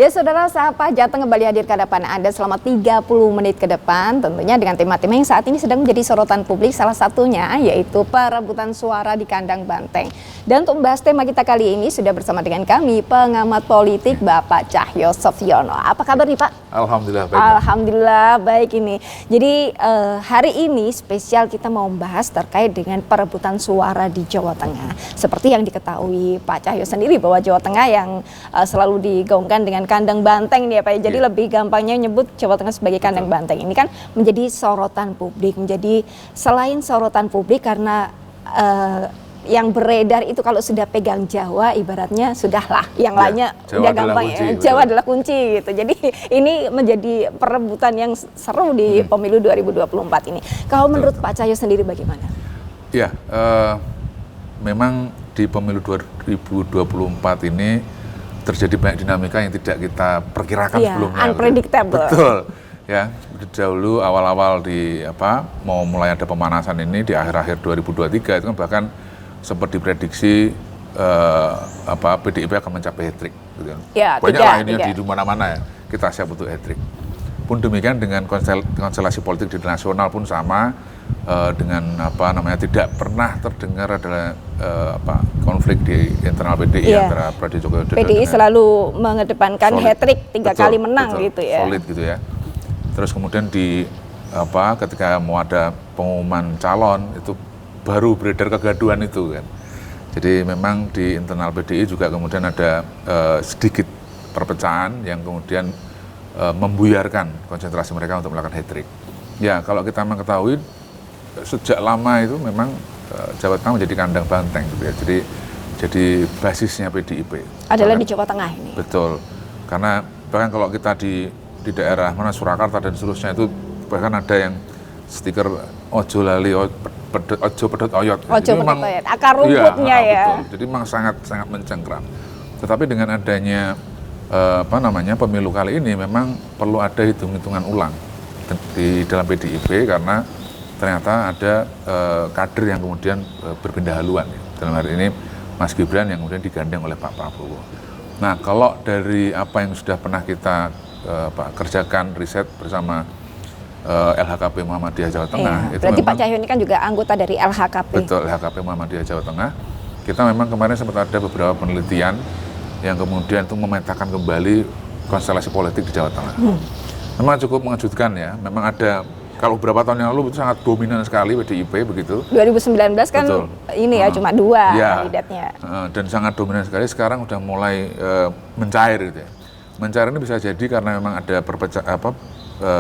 Ya saudara, Sapa Jateng kembali hadir ke hadapan Anda selama 30 menit ke depan, tentunya dengan tema-tema yang saat ini sedang menjadi sorotan publik, salah satunya yaitu perebutan suara di kandang banteng. Dan untuk membahas tema kita kali ini sudah bersama dengan kami pengamat politik Bapak Cahyo Sofiono. Apa kabar nih Pak? Alhamdulillah baik. Alhamdulillah baik ini. Jadi hari ini spesial kita mau membahas terkait dengan perebutan suara di Jawa Tengah. Seperti yang diketahui Pak Cahyo sendiri bahwa Jawa Tengah yang selalu digaungkan dengan kandang banteng nih ya Pak. Jadi lebih gampangnya nyebut Jawa Tengah sebagai kandang banteng. Ini kan menjadi sorotan publik, menjadi selain sorotan publik karena yang beredar itu kalau sudah pegang Jawa ibaratnya sudahlah, yang lainnya udah gampang ya. Jawa adalah kunci gitu. Jadi ini menjadi perebutan yang seru di pemilu 2024 ini. Kalau menurut Pak Cahyo sendiri bagaimana? Ya, memang di pemilu 2024 ini terjadi banyak dinamika yang tidak kita perkirakan sebelumnya. Unpredictable. Betul. Ya, dahulu awal-awal mau mulai ada pemanasan ini di akhir-akhir 2023 itu kan bahkan sempat diprediksi PDIP akan mencapai hat-trick gitu kan. Ya, banyak lah ini di mana-mana ya, kita siap untuk hat-trick. Pun demikian dengan konstelasi politik di nasional pun sama, dengan tidak pernah terdengar adalah konflik di internal PDI antara Prabowo Joko Widodo. PDI selalu mengedepankan hat-trick 3 kali menang gitu ya. Solid gitu ya. Terus kemudian ketika mau ada pengumuman calon itu baru beredar kegaduhan itu kan. Jadi memang di internal PDI juga kemudian ada sedikit perpecahan yang kemudian membuyarkan konsentrasi mereka untuk melakukan hat-trick. Ya, kalau kita mengetahui sejak lama itu memang Jawa Tengah menjadi kandang banteng gitu ya. Jadi basisnya PDIP adalah di Jawa Tengah ini. Betul. Karena bahkan kalau kita di daerah mana Surakarta dan seterusnya itu bahkan ada yang stiker ojo lali ojo pedot oyot. Ojo pedot oyot. Akar rumputnya ya. Betul. Jadi memang sangat mencengkram. Tetapi dengan adanya pemilu kali ini memang perlu ada hitung-hitungan ulang di dalam PDIP karena ternyata ada kader yang kemudian berpindah haluan. Dalam hari ini Mas Gibran yang kemudian digandeng oleh Pak Prabowo. Nah, kalau dari apa yang sudah pernah kita kerjakan riset bersama LHKP Muhammadiyah Jawa Tengah. Itu berarti Pak Cahyo ini kan juga anggota dari LHKP. Betul, LHKP Muhammadiyah Jawa Tengah. Kita memang kemarin sempat ada beberapa penelitian yang kemudian itu memetakan kembali konstelasi politik di Jawa Tengah. Memang cukup mengejutkan ya. Memang ada, kalau beberapa tahun yang lalu itu sangat dominan sekali PDIP begitu. 2019 kan betul. Ini ya cuma 2 kandidatnya. Dan sangat dominan sekali. Sekarang udah mulai mencair gitu ya. Mencair ini bisa jadi karena memang ada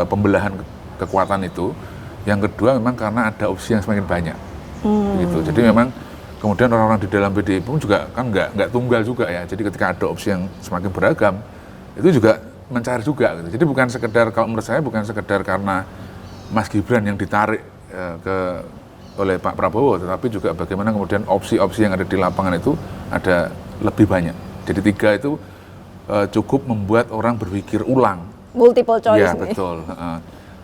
pembelahan kekuatan itu. Yang kedua memang karena ada opsi yang semakin banyak. Gitu. Jadi memang kemudian orang-orang di dalam PDIP pun juga kan nggak tunggal juga ya. Jadi ketika ada opsi yang semakin beragam, itu juga mencair juga. Gitu. Jadi bukan sekedar, kalau menurut saya bukan sekedar karena Mas Gibran yang ditarik oleh Pak Prabowo, tetapi juga bagaimana kemudian opsi-opsi yang ada di lapangan itu ada lebih banyak. Jadi 3 itu cukup membuat orang berpikir ulang. Multiple choice. Ya betul.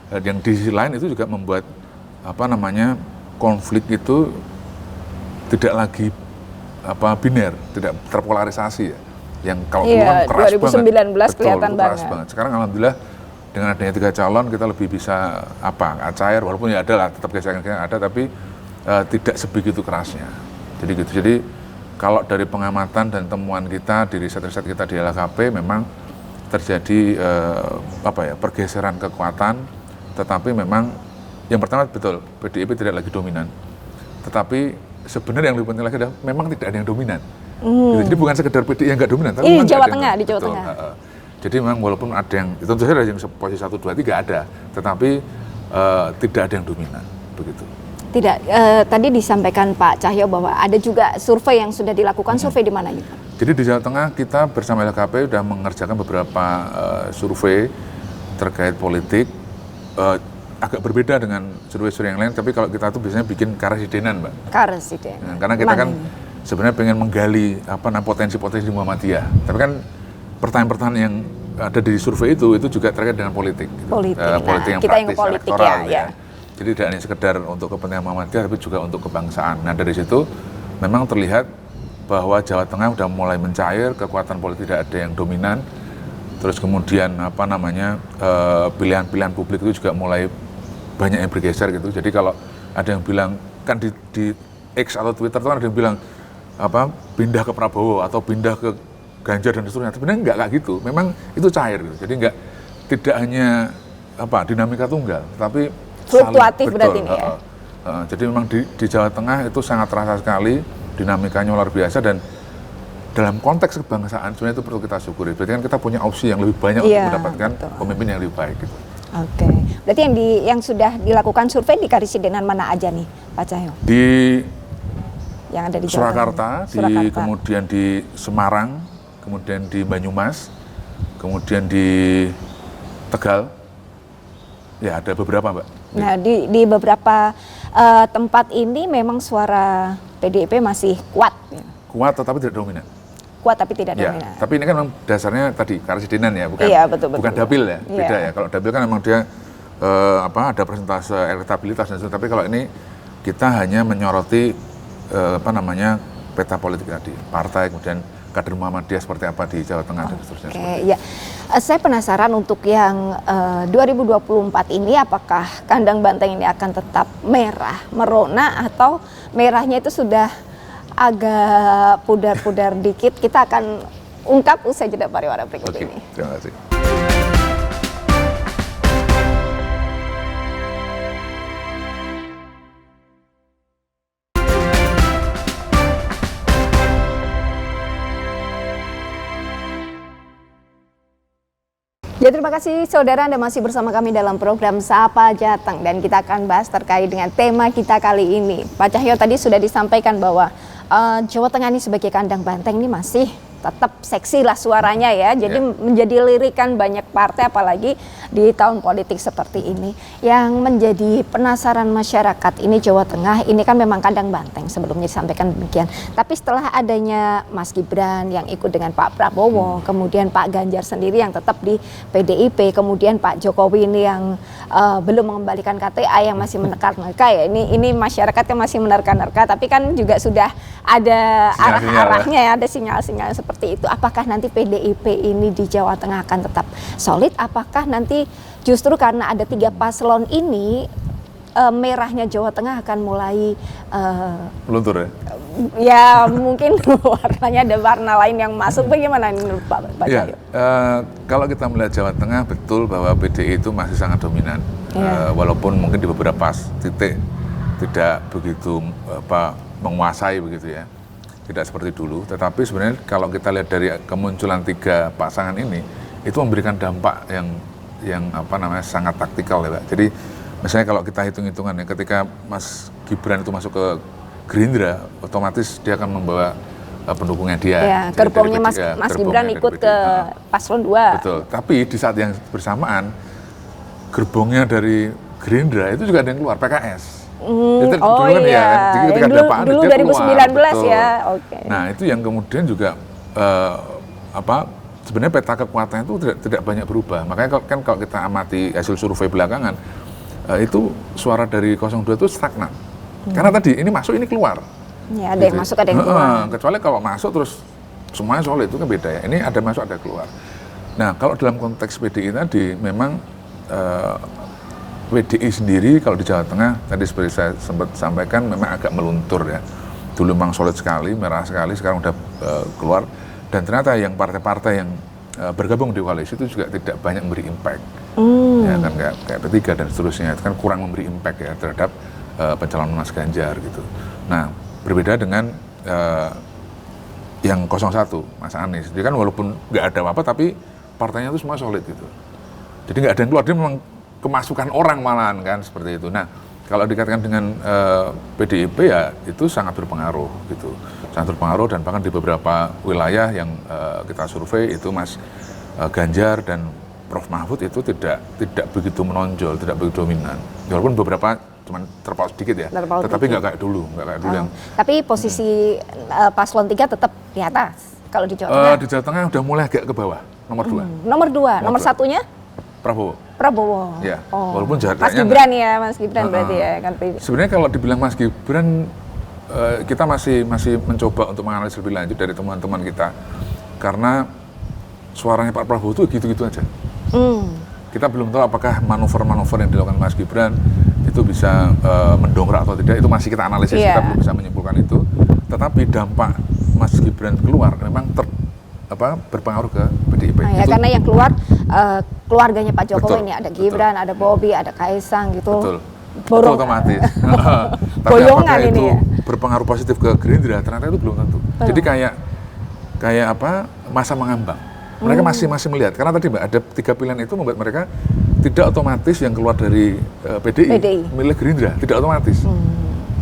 Yang di sisi lain itu juga membuat konflik itu tidak lagi biner, tidak terpolarisasi ya. Yang kalau dulu kan keras 2019 banget. Kelihatan keras banget. Sekarang alhamdulillah dengan adanya 3 calon kita lebih bisa cair, walaupun ya ada lah tetap gesekan-gesekan ada, tapi tidak sebegitu kerasnya. Jadi gitu. Jadi kalau dari pengamatan dan temuan kita di riset-riset kita di LHKP memang terjadi pergeseran kekuatan. Tetapi memang yang pertama betul PDIP tidak lagi dominan, tetapi sebenarnya yang lebih penting lagi adalah memang tidak ada yang dominan. Gitu. Jadi bukan sekedar PDIP yang nggak dominan, tapi di Jawa Tengah, di Jawa Tengah. Jadi memang walaupun ada yang tentu saja ada yang posisi 1, 2, 3 ada, tetapi tidak ada yang dominan begitu. Tidak, tadi disampaikan Pak Cahyo bahwa ada juga survei yang sudah dilakukan. Survei di mana gitu? Jadi di Jawa Tengah kita bersama LHKP sudah mengerjakan beberapa survei terkait politik. Agak berbeda dengan survei-survei yang lain, tapi kalau kita tuh biasanya bikin karesidenan, Mbak. Karesidenan. Nah, karena kita kan sebenarnya pengen menggali potensi-potensi di Muhammadiyah. Tapi kan pertanyaan-pertanyaan yang ada di survei itu juga terkait dengan politik. Gitu. Politik yang kita praktis, yang politik elektoral ya. Jadi tidak hanya sekedar untuk kepentingan Muhammadiyah, tapi juga untuk kebangsaan. Nah dari situ memang terlihat bahwa Jawa Tengah sudah mulai mencair, kekuatan politik tidak ada yang dominan. Terus kemudian pilihan-pilihan publik itu juga mulai banyak yang bergeser gitu. Jadi kalau ada yang bilang kan di X atau Twitter itu kan ada yang bilang pindah ke Prabowo atau pindah ke Ganjar dan seterusnya. Sebenarnya nggak kayak gitu. Memang itu cair gitu. Jadi tidak hanya dinamika tunggal, tapi fluktuatif berarti ini ya. Jadi memang di Jawa Tengah itu sangat terasa sekali dinamikanya luar biasa, dan dalam konteks kebangsaan sebenarnya itu perlu kita syukuri. Berarti kan kita punya opsi yang lebih banyak untuk mendapatkan pemimpin yang lebih baik gitu. Oke. Berarti yang sudah dilakukan survei di karesidenan mana aja nih, Pak Cahyo? Yang ada di Surakarta, kemudian di Semarang, kemudian di Banyumas, kemudian di Tegal. Ya, ada beberapa, Mbak. Nah, di beberapa tempat ini memang suara PDIP masih kuat. Ya. Kuat tetapi tidak dominan. Kuat tapi tidak dominan. Tapi ini kan memang dasarnya tadi karesidenan ya, bukan dapil ya. Beda ya. Kalau dapil kan memang dia ada persentase elektabilitas dan sebagainya. Tapi kalau ini kita hanya menyoroti peta politik tadi, partai, kemudian kader Muhammadiyah seperti apa di Jawa Tengah dan seterusnya. Ya. Saya penasaran untuk yang 2024 ini, apakah kandang banteng ini akan tetap merah, merona, atau merahnya itu sudah agak pudar-pudar dikit? Kita akan ungkap usai jeda pariwara berikut ini. Terima kasih. Ya, terima kasih saudara, Anda masih bersama kami dalam program Sapa Jateng, dan kita akan bahas terkait dengan tema kita kali ini. Pak Cahyo tadi sudah disampaikan bahwa Jawa Tengah ini sebagai kandang banteng ini masih tetap seksi lah suaranya ya. Jadi menjadi lirikan banyak partai, apalagi di tahun politik seperti ini. Yang menjadi penasaran masyarakat ini Jawa Tengah ini kan memang kandang banteng, sebelumnya disampaikan demikian. Tapi setelah adanya Mas Gibran yang ikut dengan Pak Prabowo, kemudian Pak Ganjar sendiri yang tetap di PDIP, kemudian Pak Jokowi ini yang belum mengembalikan KTA, yang masih menerka-nerka ya. Ini masyarakat kan masih menerka-nerka, tapi kan juga sudah ada arah-arahnya ya, ada sinyal-sinyal seperti itu. Apakah nanti PDIP ini di Jawa Tengah akan tetap solid? Apakah nanti justru karena ada 3 paslon ini merahnya Jawa Tengah akan mulai meluntur ya? Ya mungkin warnanya ada warna lain yang masuk. Bagaimana menurut Pak Cahyo? Kalau kita melihat Jawa Tengah, betul bahwa PDI itu masih sangat dominan. Walaupun mungkin di beberapa titik tidak begitu menguasai begitu ya, tidak seperti dulu. Tetapi sebenarnya kalau kita lihat dari kemunculan 3 pasangan ini, itu memberikan dampak yang sangat taktikal ya Pak. Jadi misalnya kalau kita hitung-hitungan ya, ketika Mas Gibran itu masuk ke Gerindra, otomatis dia akan membawa pendukungnya dia. Ya, gerbongnya Mas Gibran ikut ke paslon 2. Betul. Tapi di saat yang bersamaan, gerbongnya dari Gerindra itu juga ada yang keluar, PKS. Dulu 2019 ya. Okay. Nah, itu yang kemudian juga sebenarnya peta kekuatannya itu tidak banyak berubah. Makanya kan kalau kita amati hasil survei belakangan, itu suara dari 02 itu stagnan. Karena tadi ini masuk, ini keluar. Ya, ada yang masuk, ada yang keluar. Kecuali kalau masuk terus semuanya solid, itu kan beda ya. Ini ada masuk, ada keluar. Nah, kalau dalam konteks PDI tadi, memang PDI sendiri kalau di Jawa Tengah, tadi seperti saya sempat sampaikan, memang agak meluntur ya. Dulu memang solid sekali, merah sekali, sekarang udah keluar. Dan ternyata yang partai-partai yang bergabung di koalisi itu juga tidak banyak memberi impact. Ya kan, kayak P3 dan seterusnya, itu kan kurang memberi impact ya terhadap pencalonan Mas Ganjar gitu. Nah, berbeda dengan yang 01, Mas Anies. Dia kan walaupun nggak ada apa-apa, tapi partainya itu semua solid gitu. Jadi nggak ada yang keluar, dia memang kemasukan orang malahan kan, seperti itu. Nah, kalau dikatakan dengan PDIP ya itu sangat berpengaruh gitu. Sangat berpengaruh, dan bahkan di beberapa wilayah yang kita survei itu Mas Ganjar dan Prof Mahfud itu tidak begitu menonjol, tidak begitu dominan. Walaupun beberapa cuman terpaut sedikit ya, tetapi nggak kayak dulu yang. Tapi posisi paslon 3 tetap di atas kalau di Jawa Tengah. Di Jawa Tengah udah mulai agak ke bawah, nomor 2. Nomor 1-nya? Prabowo. Ya, walaupun jaraknya. Mas Gibran ya, Mas Gibran berarti ya kan. Sebenarnya kalau dibilang Mas Gibran, kita masih mencoba untuk menganalisis lebih lanjut dari teman-teman kita, karena suaranya Pak Prabowo itu gitu-gitu aja. Kita belum tahu apakah manuver-manuver yang dilakukan Mas Gibran itu bisa mendongkrak atau tidak, itu masih kita analisis, kita belum bisa menyimpulkan itu. Tetapi dampak Mas Gibran keluar memang berpengaruh ke PDIP. Ya, karena yang keluar keluarganya Pak Jokowi ini ada Gibran, betul. ada Bobi, ada Kaisang gitu. Betul. Itu otomatis. Tapi Boyongan apakah ini itu ya? berpengaruh positif ke Gerindra? Ternyata itu belum tentu. Jadi kayak apa, masa mengambang. Mereka masih melihat, karena tadi Mbak ada 3 pilihan itu membuat mereka tidak otomatis yang keluar dari PDI milih Gerindra, tidak otomatis.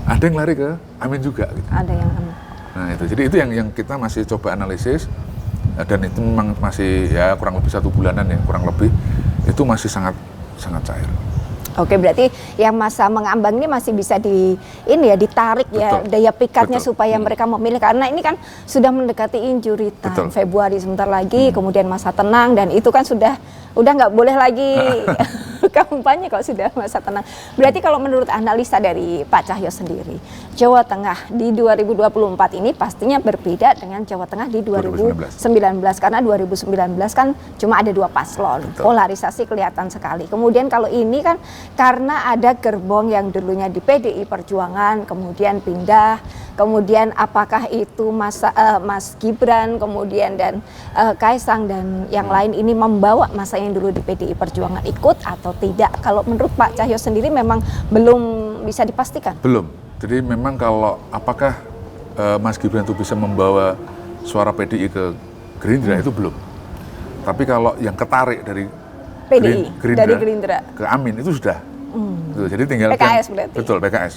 Ada yang lari ke Amin juga. Gitu. Ada yang Amin. Nah itu, jadi itu yang kita masih coba analisis, dan itu memang masih ya kurang lebih 1 bulanan ya, kurang lebih itu masih sangat cair. Oke, berarti yang masa mengambang ini masih bisa ditarik ya daya pikatnya supaya mereka memilih, karena ini kan sudah mendekati injury time, Februari sebentar lagi, kemudian masa tenang, dan itu kan udah nggak boleh lagi kampanye kalau sudah masa tenang. Berarti kalau menurut analisa dari Pak Cahyo sendiri, Jawa Tengah di 2024 ini pastinya berbeda dengan Jawa Tengah di 2019, karena 2019 kan cuma ada 2 paslon, polarisasi kelihatan sekali. Kemudian kalau ini kan karena ada gerbong yang dulunya di PDI Perjuangan, kemudian pindah, kemudian apakah itu Mas Gibran, kemudian dan Kaisang dan yang lain ini membawa masa yang dulu di PDI Perjuangan ikut atau tidak? Kalau menurut Pak Cahyo sendiri memang belum bisa dipastikan? Belum. Jadi memang kalau apakah Mas Gibran itu bisa membawa suara PDI ke Gerindra itu belum. Tapi kalau yang ketarik dari PDI, dari Gerindra ke Amin itu sudah. Jadi tinggal PKS berarti. Betul, PKS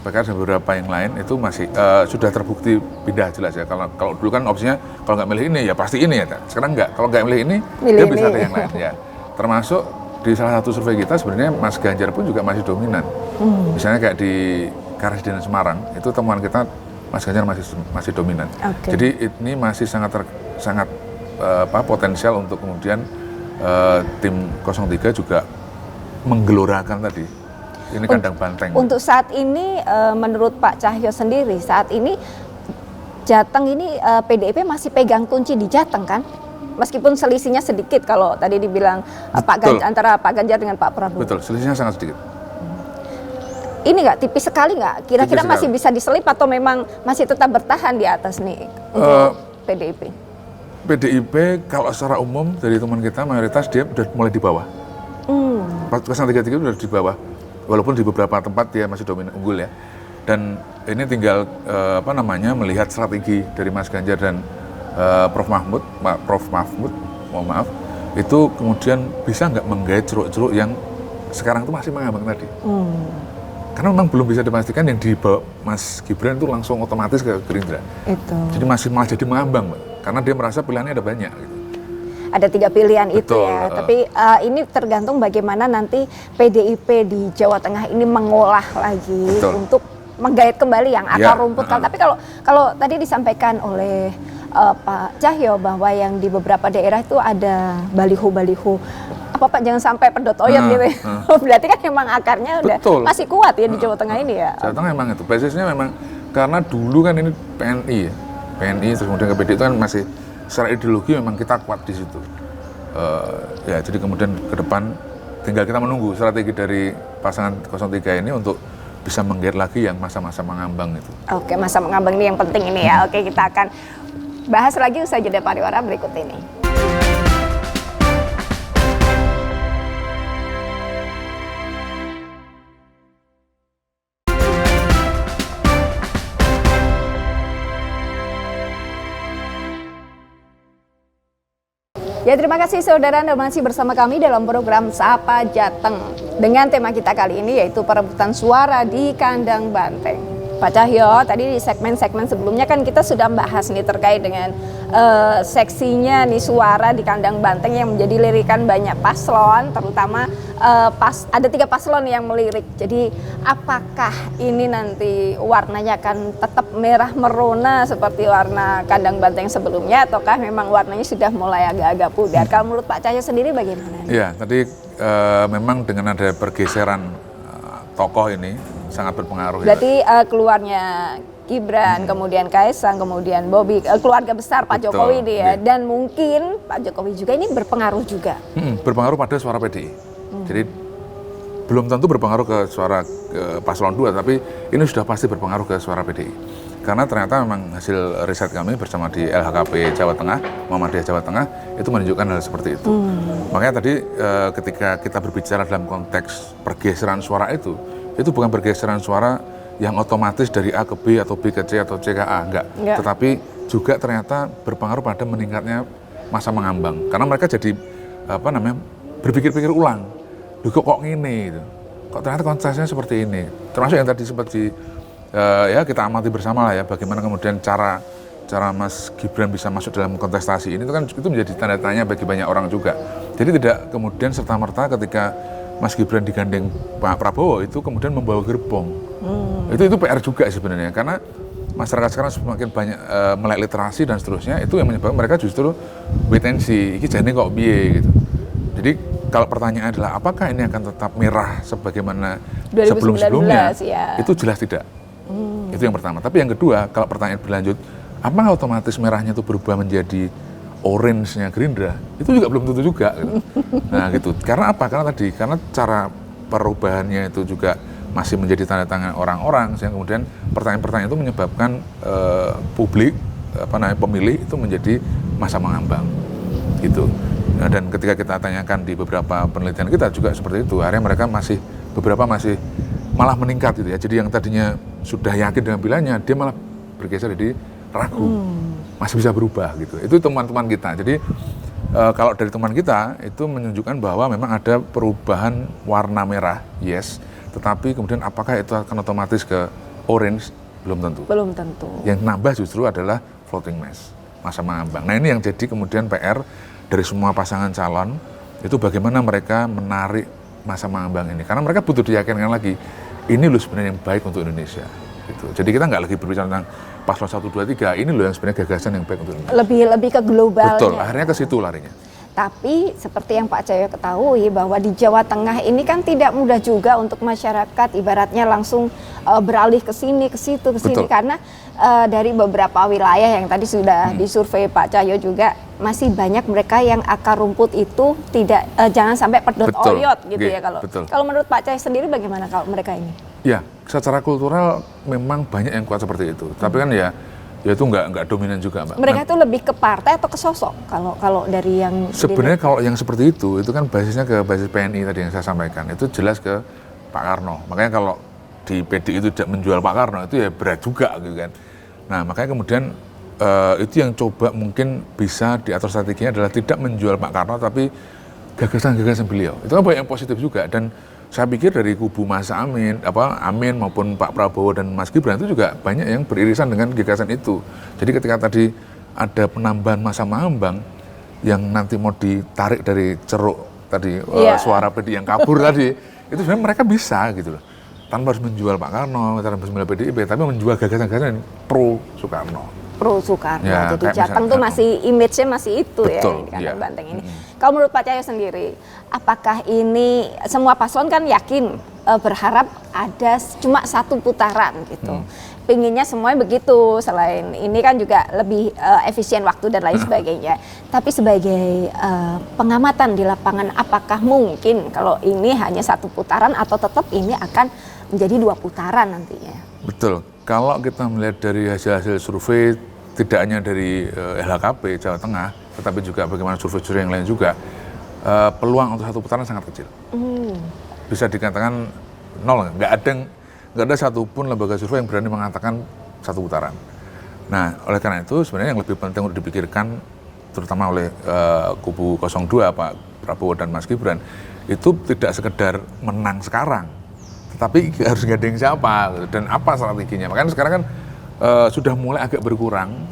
dan beberapa yang lain itu masih sudah terbukti pindah jelas ya. Kalau dulu kan opsinya kalau nggak milih ini ya pasti ini ya. Sekarang nggak. Kalau nggak milih ini dia bisa ke yang lain ya. Termasuk di salah satu survei kita sebenarnya Mas Ganjar pun juga masih dominan. Misalnya kayak di Karesiden Semarang itu temuan kita Mas Ganjar masih dominan. Jadi ini masih sangat potensial untuk kemudian tim 03 juga menggelorakan tadi. Ini kandang banteng. Untuk saat ini menurut Pak Cahyo sendiri, saat ini Jateng ini PDIP masih pegang kunci di Jateng kan? Meskipun selisihnya sedikit kalau tadi dibilang antara Pak Ganjar dengan Pak Prabowo. Betul, selisihnya sangat sedikit. Ini nggak tipis sekali nggak? Kira-kira masih bisa diselip atau memang masih tetap bertahan di atas nih untuk PDIP? PDIP kalau secara umum dari teman kita mayoritas dia udah mulai di bawah. 03 itu udah di bawah. Walaupun di beberapa tempat dia masih dominan unggul ya. Dan ini tinggal melihat strategi dari Mas Ganjar dan Prof Mahfud, mohon maaf, itu kemudian bisa nggak menggait ceruk-ceruk yang sekarang itu masih mengambang tadi. Karena memang belum bisa dipastikan yang dibawa Mas Gibran itu langsung otomatis ke Gerindra. Jadi masih malah jadi mengambang, Mbak. Karena dia merasa pilihannya ada banyak. Gitu. Ada 3 pilihan itu ya, tapi ini tergantung bagaimana nanti PDIP di Jawa Tengah ini mengolah lagi untuk menggait kembali yang akar rumput. Tapi kalau tadi disampaikan oleh Pak Cahyo bahwa yang di beberapa daerah itu ada baliho-baliho, apa Pak jangan sampai pedot oyot gitu ya. Berarti kan memang akarnya udah masih kuat ya di Jawa Tengah ini ya. Jawa Tengah memang itu, basisnya memang karena dulu kan ini PNI ya, terus kemudian ke PDI itu kan masih secara ideologi memang kita kuat di situ. Ya jadi kemudian ke depan tinggal kita menunggu strategi dari pasangan 03 ini untuk bisa menggait lagi yang masa-masa mengambang itu. Oke, masa mengambang ini yang penting ini ya. Oke, kita akan bahas lagi usai jeda pariwara berikut ini. Ya, terima kasih saudara Anda masih bersama kami dalam program Sapa Jateng dengan tema kita kali ini yaitu perebutan suara di kandang banteng. Pak Cahyo, tadi di segmen-segmen sebelumnya kan kita sudah bahas nih terkait dengan seksinya nih suara di kandang banteng yang menjadi lirikan banyak paslon, terutama ada 3 paslon yang melirik. Jadi apakah ini nanti warnanya akan tetap merah merona seperti warna kandang banteng sebelumnya, ataukah memang warnanya sudah mulai agak-agak pudar? Kalau menurut Pak Cahyo sendiri bagaimana? Iya, tadi memang dengan ada pergeseran tokoh ini sangat berpengaruh. Berarti keluarnya Gibran, kemudian Kaisang, kemudian Bobi, keluarga besar Pak Betul, Jokowi ini ya. iya. Dan mungkin Pak Jokowi juga ini berpengaruh juga. Berpengaruh pada suara PDI. Jadi belum tentu berpengaruh ke suara paslon 2, tapi ini sudah pasti berpengaruh ke suara PDI. Karena ternyata memang hasil riset kami bersama di LHKP Jawa Tengah, Muhammadiyah Jawa Tengah, itu menunjukkan hal seperti itu. Makanya tadi ketika kita berbicara dalam konteks pergeseran suara itu bukan pergeseran suara yang otomatis dari A ke B atau B ke C atau C ke A, enggak. Tetapi juga ternyata berpengaruh pada meningkatnya masa mengambang. Karena mereka jadi berpikir-pikir ulang. Duh kok gini gitu. Kok ternyata kontestasinya seperti ini. Termasuk yang tadi sempat ya kita amati bersama lah ya, bagaimana kemudian cara Mas Gibran bisa masuk dalam kontestasi ini itu menjadi tanda tanya bagi banyak orang juga. Jadi tidak kemudian serta-merta ketika Mas Gibran digandeng Pak Prabowo itu kemudian membawa gerbong. Itu PR juga sebenarnya, karena masyarakat sekarang semakin banyak melek literasi dan seterusnya, itu yang menyebabkan mereka justru wait and see, ini jadi kok biye gitu. Jadi kalau pertanyaan adalah apakah ini akan tetap merah sebagaimana 2019, sebelum-sebelumnya, ya. itu jelas tidak. Itu yang pertama. Tapi yang kedua, kalau pertanyaan berlanjut, apakah otomatis merahnya itu berubah menjadi orange-nya Gerindra? Itu juga belum tentu juga. Gitu. Nah gitu. Karena apa? Karena cara perubahannya itu juga masih menjadi tanda tangan orang-orang, sehingga kemudian pertanyaan-pertanyaan itu menyebabkan publik, pemilih itu menjadi masa mengambang. Gitu. Nah, dan ketika kita tanyakan di beberapa penelitian kita juga seperti itu, akhirnya mereka beberapa masih malah meningkat gitu ya. Jadi yang tadinya sudah yakin dengan pilihannya, dia malah bergeser jadi ragu, masih bisa berubah gitu. Itu teman-teman kita. Jadi kalau dari teman kita itu menunjukkan bahwa memang ada perubahan warna merah, yes. Tetapi kemudian apakah itu akan otomatis ke orange? Belum tentu. Belum tentu. Yang nambah justru adalah floating mass, masa mengambang. Nah ini yang jadi kemudian PR dari semua pasangan calon, itu bagaimana mereka menarik masa mengambang ini. Karena mereka butuh diyakinkan lagi, ini loh sebenarnya yang baik untuk Indonesia. Gitu. Jadi kita nggak lagi berbicara tentang paslon 1, 2, 3, ini loh yang sebenarnya gagasan yang baik untuk Indonesia. Lebih ke globalnya. Betul, akhirnya ke situ larinya. Tapi seperti yang Pak Cahyo ketahui bahwa di Jawa Tengah ini kan tidak mudah juga untuk masyarakat ibaratnya langsung beralih ke sini, ke situ, ke sini. Karena dari beberapa wilayah yang tadi sudah disurvei Pak Cahyo juga masih banyak mereka yang akar rumput itu tidak jangan sampai pedot oyot gitu ya kalau. Kalau menurut Pak Cahyo sendiri bagaimana kalau mereka ini? Ya, secara kultural memang banyak yang kuat seperti itu. Tapi kan ya itu nggak dominan juga, Mbak. Mereka itu lebih ke partai atau ke sosok kalau dari yang sebenarnya kalau yang seperti itu kan basisnya ke basis PNI tadi yang saya sampaikan, itu jelas ke Pak Karno. Makanya kalau di PDI itu tidak menjual Pak Karno itu ya berat juga gitu kan. Nah makanya kemudian itu yang coba mungkin bisa diatur strateginya adalah tidak menjual Pak Karno tapi gagasan-gagasan beliau. Itu kan banyak yang positif juga, dan saya pikir dari kubu Mas Amin maupun Pak Prabowo dan Mas Gibran itu juga banyak yang beririsan dengan gagasan itu. Jadi ketika tadi ada penambahan masa mengambang yang nanti mau ditarik dari ceruk tadi suara PDI yang kabur tadi, itu sebenarnya mereka bisa gitu loh. Tanpa harus menjual Pak Karno, tanpa harus menjual PDIP, tapi menjual gagasan-gagasan pro Soekarno. Pro Soekarno. Ya, jadi Jateng tuh masih image-nya masih itu. Betul, ya di Kandang Banteng ini. Kalau menurut Pak Cahyo sendiri, apakah ini semua paslon kan yakin berharap ada cuma satu putaran gitu. Pinginnya semuanya begitu. Selain ini kan juga lebih efisien waktu dan lain sebagainya. Tapi sebagai pengamatan di lapangan, apakah mungkin kalau ini hanya satu putaran atau tetap ini akan menjadi 2 putaran nantinya? Betul. Kalau kita melihat dari hasil-hasil survei, tidak hanya dari LHKP Jawa Tengah, tetapi juga bagaimana survei-survei yang lain juga, peluang untuk satu putaran sangat kecil. Bisa dikatakan nol, nggak ada satupun lembaga survei yang berani mengatakan satu putaran. Nah, oleh karena itu sebenarnya yang lebih penting untuk dipikirkan, terutama oleh kubu 02 Pak Prabowo dan Mas Gibran, itu tidak sekedar menang sekarang, tetapi harus gandeng siapa dan apa strateginya. Makanya sekarang kan sudah mulai agak berkurang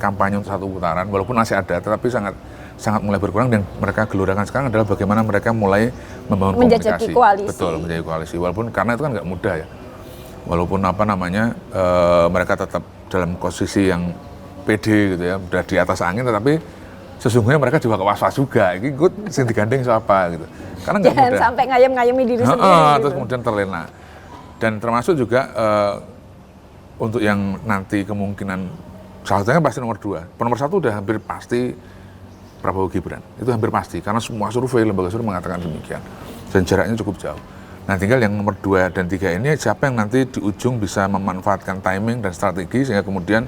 kampanye untuk satu putaran, walaupun masih ada, tetapi sangat mulai berkurang, dan mereka gelorakan sekarang adalah bagaimana mereka mulai membangun komunikasi. Koalisi. Betul, menjadi koalisi. Walaupun karena itu kan nggak mudah ya. Walaupun mereka tetap dalam posisi yang pede gitu ya, udah di atas angin, tetapi sesungguhnya mereka juga was-was juga. Ini ikut sing digandeng siapa gitu. Karena nggak mudah. Sampai ngayem-ngayemi diri sendiri. Terus kemudian terlena. Dan termasuk juga untuk yang nanti kemungkinan salah satunya pasti nomor 2. Nomor 1 udah hampir pasti Prabowo Gibran. Itu hampir pasti karena semua survei, lembaga survei mengatakan demikian. Dan jaraknya cukup jauh. Nah, tinggal yang nomor 2 dan 3 ini siapa yang nanti di ujung bisa memanfaatkan timing dan strategi sehingga kemudian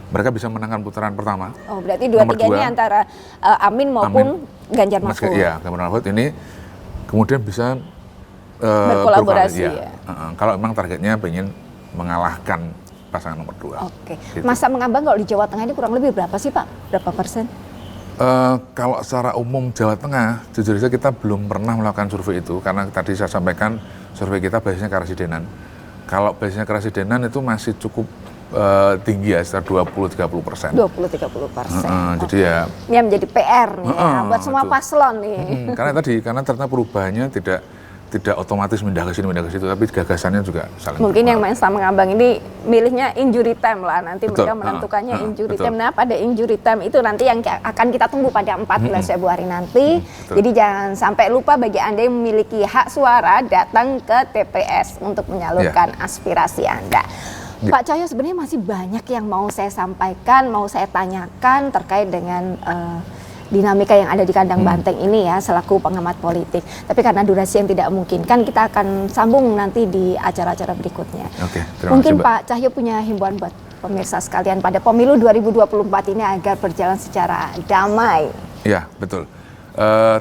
mereka bisa menangkan putaran pertama. Oh, berarti 2-3 ini antara Amin maupun Ganjar Mahfud. Iya, Ganjar Mahfud ini kemudian bisa berkolaborasi ya. Kalau memang targetnya ingin mengalahkan pasangan nomor 2. Oke. Gitu. Masa mengambang kalau di Jawa Tengah ini kurang lebih berapa sih Pak? Berapa persen? Kalau secara umum Jawa Tengah, jujur saja kita belum pernah melakukan survei itu karena tadi saya sampaikan survei kita basisnya keresidenan. Kalau basisnya keresidenan itu masih cukup tinggi ya, sekitar 20-30%. 20-30%. Jadi ya. Ini yang menjadi PR nih buat semua paslon nih. Karena ternyata perubahannya tidak otomatis pindah ke situ, tapi gagasannya juga saling. Mungkin yang main sama ngambang ini milihnya injury time lah, nanti betul. Mereka menentukannya injury betul. time. Nah, pada injury time itu nanti yang akan kita tunggu pada 14 Februari nanti. Jadi jangan sampai lupa bagi Anda yang memiliki hak suara datang ke TPS untuk menyalurkan aspirasi Anda. Pak Cahyo, sebenarnya masih banyak yang mau saya sampaikan, mau saya tanyakan terkait dengan dinamika yang ada di kandang banteng ini ya selaku pengamat politik. Tapi karena durasi yang tidak memungkinkan, kita akan sambung nanti di acara-acara berikutnya. Oke, Mungkin kasih, Pak Cahyo punya himbauan buat pemirsa sekalian pada pemilu 2024 ini agar berjalan secara damai. Iya, betul.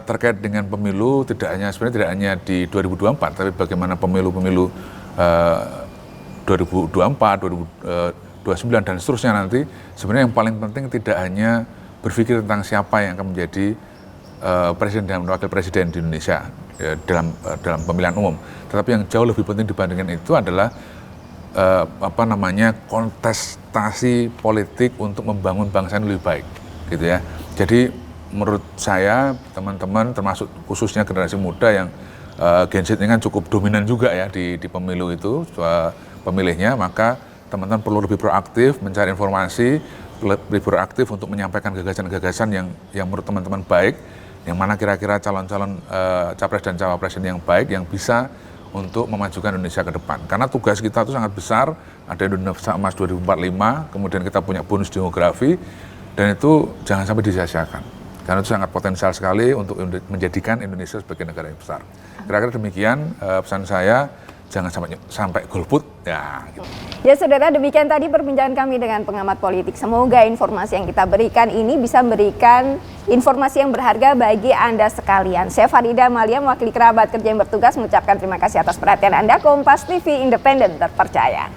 Terkait dengan pemilu sebenarnya tidak hanya di 2024, tapi bagaimana pemilu-pemilu 2024, 2029 dan seterusnya nanti, sebenarnya yang paling penting tidak hanya berpikir tentang siapa yang akan menjadi presiden dan wakil presiden di Indonesia dalam pemilihan umum. Tetapi yang jauh lebih penting dibandingkan itu adalah kontestasi politik untuk membangun bangsa yang lebih baik, gitu ya. Jadi menurut saya teman-teman termasuk khususnya generasi muda yang Gen Z ini kan cukup dominan juga ya di pemilu itu pemilihnya, maka teman-teman perlu lebih proaktif mencari informasi, lebih proaktif untuk menyampaikan gagasan-gagasan yang menurut teman-teman baik, yang mana kira-kira calon-calon capres dan cawapres yang baik yang bisa untuk memajukan Indonesia ke depan. Karena tugas kita itu sangat besar, ada Indonesia Emas 2045, kemudian kita punya bonus demografi, dan itu jangan sampai disia-siakan. Karena itu sangat potensial sekali untuk menjadikan Indonesia sebagai negara yang besar. Kira-kira demikian pesan saya. Jangan sampai golput, ya gitu. Ya saudara, demikian tadi perbincangan kami dengan pengamat politik. Semoga informasi yang kita berikan ini bisa memberikan informasi yang berharga bagi Anda sekalian. Saya Farida Amalia, mewakili kerabat kerja yang bertugas, mengucapkan terima kasih atas perhatian Anda. Kompas TV, independen, terpercaya.